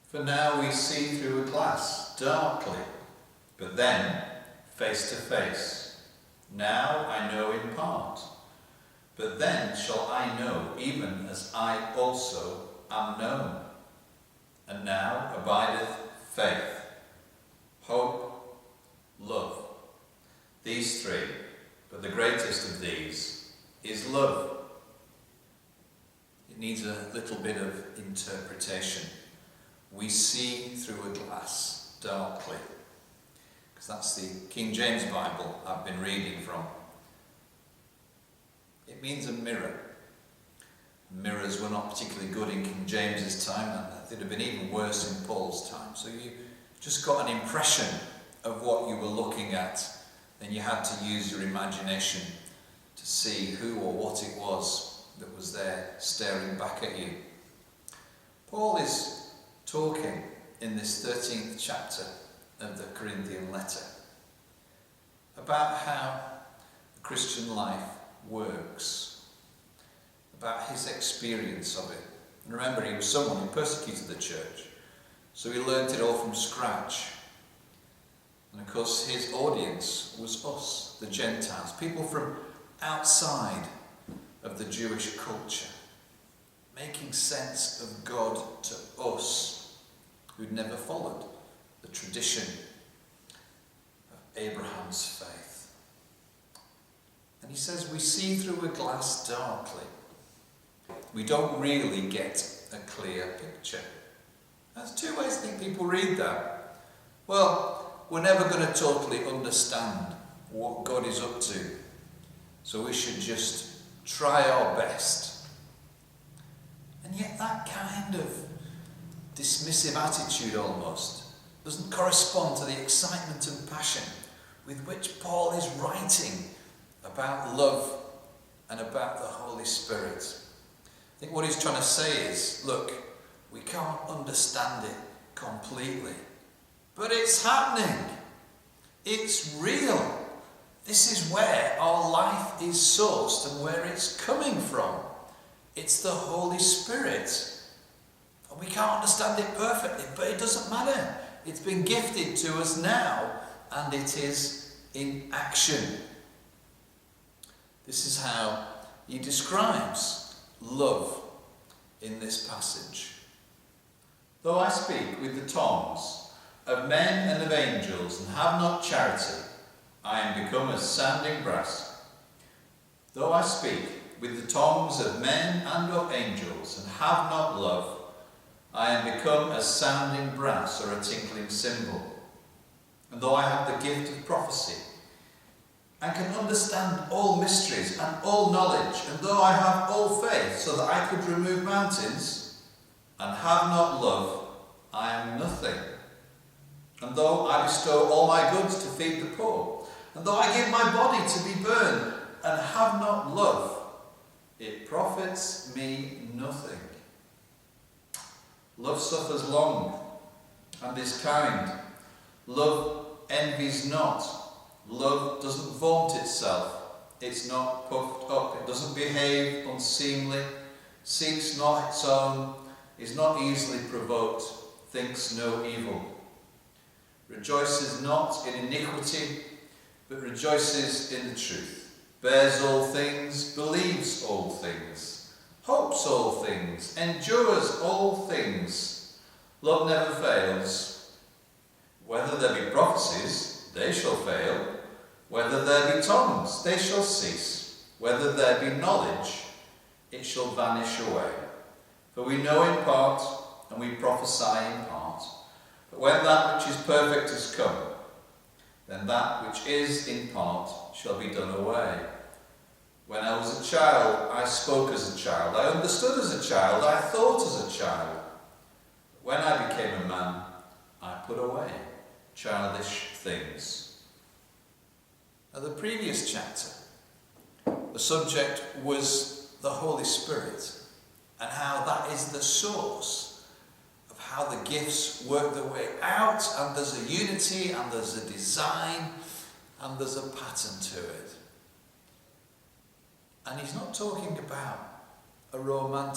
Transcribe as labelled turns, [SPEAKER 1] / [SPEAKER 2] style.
[SPEAKER 1] For now we see through a glass, darkly, but then face to face. Now I know in part, but then shall I know, even as I also am known. And now abideth faith, hope, love. These three, but the greatest of these is love. It needs a little bit of interpretation. We see through a glass darkly, because that's the King James Bible I've been reading from. It means a mirror. Mirrors were not particularly good in King James's time, and they'd have been even worse in Paul's time. So you just got an impression of what you were looking at, then you had to use your imagination to see who or what it was that was there staring back at you. Paul is talking in this 13th chapter of the Corinthian letter about how the Christian life works, about his experience of it. And remember, he was someone who persecuted the church, so he learnt it all from scratch. And of course his audience was us, the Gentiles, people from outside of the Jewish culture, making sense of God to us who'd never followed the tradition of Abraham's faith. And he says we see through a glass darkly. We don't really get a clear picture. There's two ways I think people read that. Well, we're never going to totally understand what God is up to, so we should just try our best. And yet that kind of dismissive attitude almost doesn't correspond to the excitement and passion with which Paul is writing about love and about the Holy Spirit. I think what he's trying to say is, look, we can't understand it completely, but it's happening. It's real. This is where our life is sourced and where it's coming from. It's the Holy Spirit. And we can't understand it perfectly, but it doesn't matter. It's been gifted to us now, and it is in action. This is how he describes love in this passage. Though I speak with the tongues of men and of angels and have not charity, I am become as sounding brass. Though I speak with the tongues of men and of angels and have not love, I am become as sounding brass or a tinkling cymbal. And though I have the gift of prophecy and can understand all mysteries and all knowledge, and though I have all faith so that I could remove mountains, and have not love, I am nothing. And though I bestow all my goods to feed the poor, and though I give my body to be burned, and have not love, it profits me nothing. Love suffers long, and is kind. Love envies not. Love doesn't vaunt itself. It's not puffed up. It doesn't behave unseemly, seeks not its own, is not easily provoked, thinks no evil, rejoices not in iniquity, but rejoices in the truth, bears all things, believes all things, hopes all things, endures all things. Love never fails. Whether there be prophecies, they shall fail. Whether there be tongues, they shall cease. Whether there be knowledge, it shall vanish away. For we know in part, and we prophesy in part. But when that which is perfect is come, then that which is in part shall be done away. When I was a child, I spoke as a child. I understood as a child. I thought as a child. But when I became a man, I put away childish things. Now, the previous chapter, the subject was the Holy Spirit and how that is the source of how the gifts work their way out, and there's a unity and there's a design and there's a pattern to it. And he's not talking about a romantic